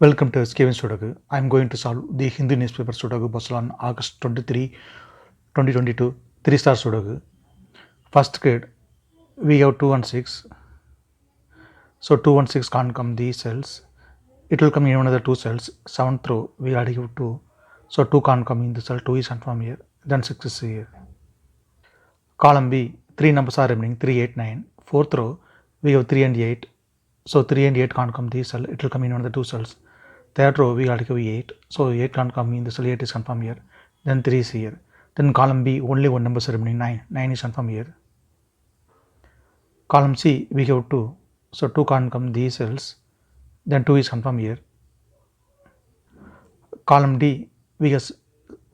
Welcome to SkVm Sudoku. I am going to solve the Hindi newspaper Sudoku puzzle on August 23, 2022, 3-star Sudoku. First grade, we have 2 and 6. So 2 and 6 can't come these cells. It will come in another 2 cells. 7th row, we already have 2. So 2 can't come in the cell, 2 is confirmed here. Then 6 is here. Column B, 3 numbers are remaining, 3, 8, 9. 4th row, we have 3 and 8. So 3 and 8 can't come these cell, it will come in another 2 cells. Third row we already have 8, so 8 can't come in the cell, 8 is confirmed here. Then 3 is here. Then column B, only one number is remaining, 9. 9 is confirmed here. Column C, we have 2, so 2 can't come these cells. Then 2 is confirmed here. Column D, we have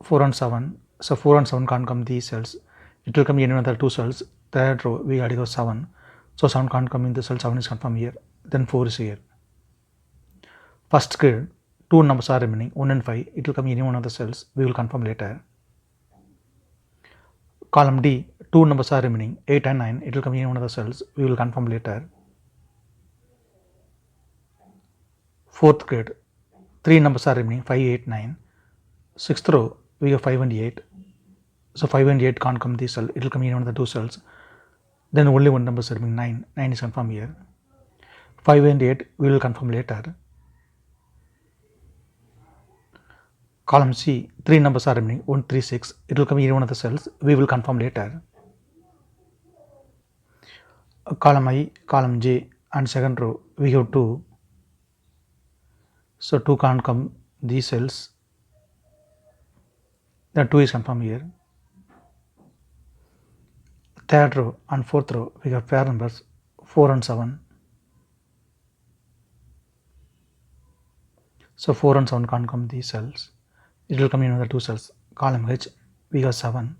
4 and 7, so 4 and 7 can't come these cells. It will come in another 2 cells. Third row we already have 7, so 7 can't come in the cell, 7 is confirmed here. Then 4 is here. First grade, 2 numbers are remaining, 1 and 5. It will come in any one of the cells. We will confirm later. Column D, 2 numbers are remaining, 8 and 9. It will come in any one of the cells. We will confirm later. Fourth grade, 3 numbers are remaining, 5, 8, 9. Sixth row, we have 5 and 8. So 5 and 8 can't come this cell. It will come in one of the 2 cells. Then only one number is remaining, 9. 9 is confirmed here. 5 and 8 we will confirm later. Column C, 3 numbers are remaining, 1, 3, 6. It will come in one of the cells. We will confirm later. Column I, column J and second row, we have 2. So 2 can't come these cells. Then 2 is confirmed here. Third row and fourth row, we have pair numbers, 4 and 7. So 4 and 7 can't come these cells. It will come in another 2 cells. Column H, we have 7.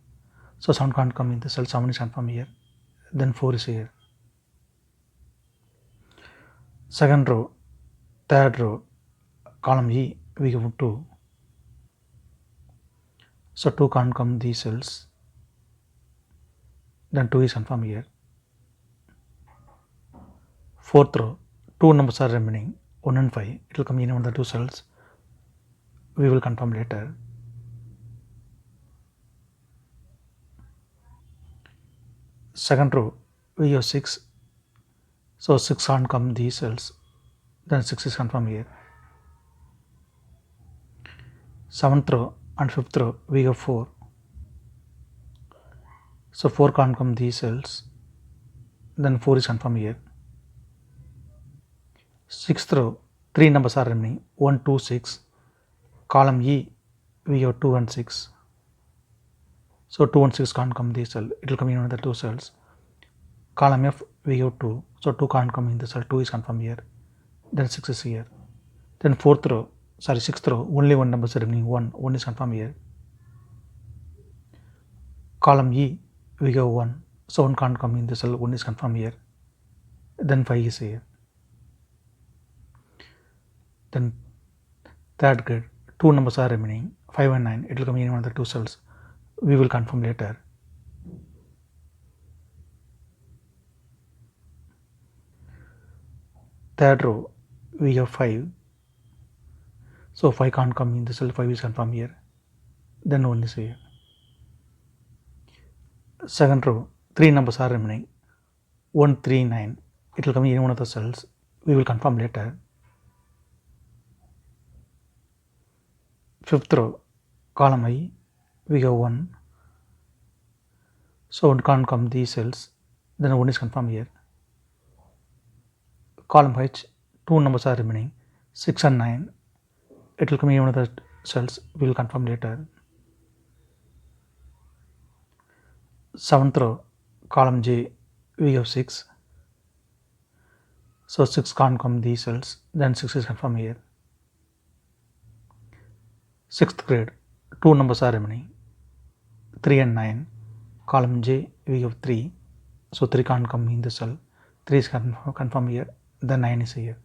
So 7 can't come in the cell, 7 is confirmed here. Then 4 is here. Second row, third row, column E, we have 2. So 2 can't come these cells. Then 2 is confirmed here. Fourth row, 2 numbers are remaining, 1 and 5. It will come in one of the 2 cells. We will confirm later. Second row, we have 6. So 6 can't come these cells. Then 6 is confirmed here. Seventh row and fifth row, we have 4. So 4 can't come these cells. Then 4 is confirmed here. Sixth row, 3 numbers are remaining, 1, 2, 6. Column E, we have 2 and 6. So 2 and 6 can't come this cell. It will come in another 2 cells. Column F, we have 2. So 2 can't come in the cell. 2 is confirmed here. Then 6 is here. Then sixth row, only one number is remaining, 1. 1 is confirmed here. Column E, we have 1. So 1 can't come in the cell. 1 is confirmed here. Then 5 is here. Then third grade, 2 numbers are remaining, 5 and 9. It will come in one of the 2 cells. We will confirm later. Third row, we have 5. So 5 can't come in the cell. 5 is confirmed here. Then 1 is here. Second row, 3 numbers are remaining, 1, 3, 9. It will come in one of the cells. We will confirm later. Fifth row, column I, we have 1. So 1 can't come these cells. Then 1 is confirmed here. Column H, 2 numbers are remaining, 6 and 9. It will come in one of the cells. We will confirm later. Seventh row, column J, we have 6. So 6 can't come these cells. Then 6 is confirmed here. Sixth grade, 2 numbers are remaining, 3 and 9. Column J, we have 3. So 3 can't come in the cell. 3 is confirmed here. Then 9 is here.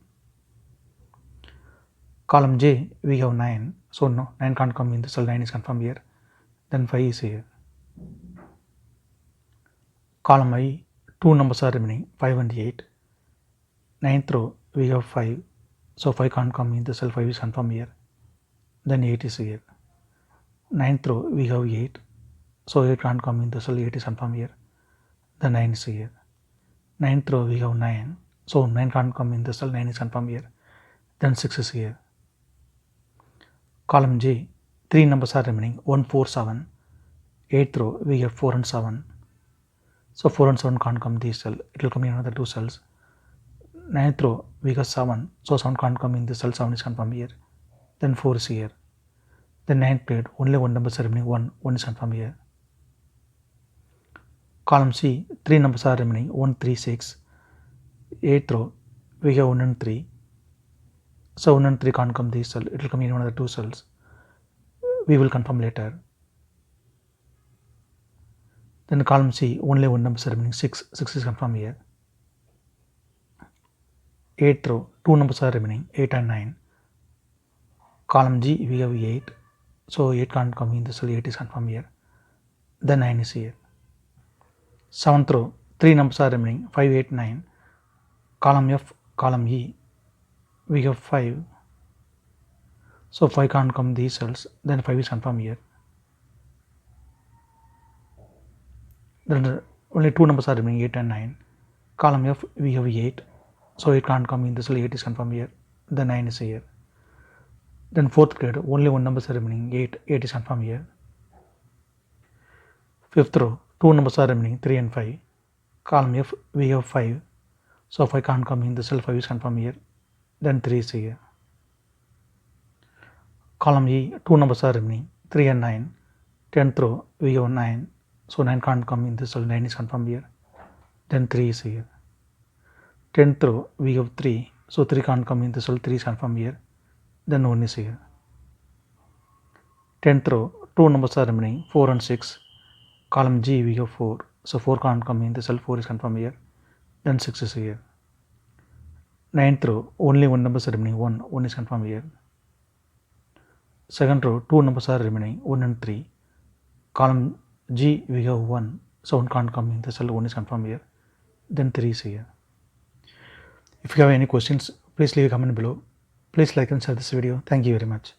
Column J, we have 9. So no, 9 can't come in the cell. 9 is confirmed here. Then 5 is here. Column I, 2 numbers are remaining, 5 and 8. Ninth row, we have 5. So 5 can't come in the cell, 5 is confirmed here. Then 8 is here. 9th row we have 8. So 8 can't come in the cell, 8 is confirmed here. Then 9 is here. 9th row we have 9. So 9 can't come in the cell, 9 is confirmed here. Then 6 is here. Column J, 3 numbers are remaining, 1, 4, 7. 8th row we have 4 and 7. So 4 and 7 can't come this cell, it will come in another 2 cells. 9th row we got 7, so 7 can't come in the cell, 7 is confirmed here. Then 4 is here. Then 9th grade, only 1 number is remaining, 1 is confirmed here. Column C, 3 numbers are remaining, 1, 3, 6. 8th row we have 1 and 3. So 1 and 3 can't come this cell, it will come in another 2 cells. We will confirm later. Then column C, only 1 number is remaining, 6 is confirmed here. 8th row, 2 numbers are remaining, 8 and 9. Column G, we have 8. So 8 can't come in the cell, 8 is confirmed here. Then 9 is here. 7th row, 3 numbers are remaining, 5, 8, 9. Column F, column E, we have 5. So 5 can't come these cells, then 5 is confirmed here. Then only 2 numbers are remaining, 8 and 9. Column F, we have 8. So 8 can't come in the cell, 8 is confirmed here. Then 9 is here. Then 4th grade, only 1 number is remaining, 8 is confirmed here. 5th row, 2 numbers are remaining, 3 and 5. Column F, we have 5. So 5 can't come in the cell, 5 is confirmed here. Then 3 is here. Column E, 2 numbers are remaining, 3 and 9. 10th row, we have 9. So 9 can't come in the cell, 9 is confirmed here. Then 3 is here. 10th row, we have 3. So 3 can't come in the cell, 3 is confirmed here. Then 1 is here. 10th row, 2 numbers are remaining, 4 and 6. Column G, we have 4. So 4 can't come in the cell, 4 is confirmed here. Then 6 is here. 9th row, only 1 number is remaining, 1 is confirmed here. 2nd row, 2 numbers are remaining, 1 and 3. Column G, we have 1. So 1 can't come in the cell, 1 is confirmed here. Then 3 is here. If you have any questions, please leave a comment below. Please like and share this video. Thank you very much.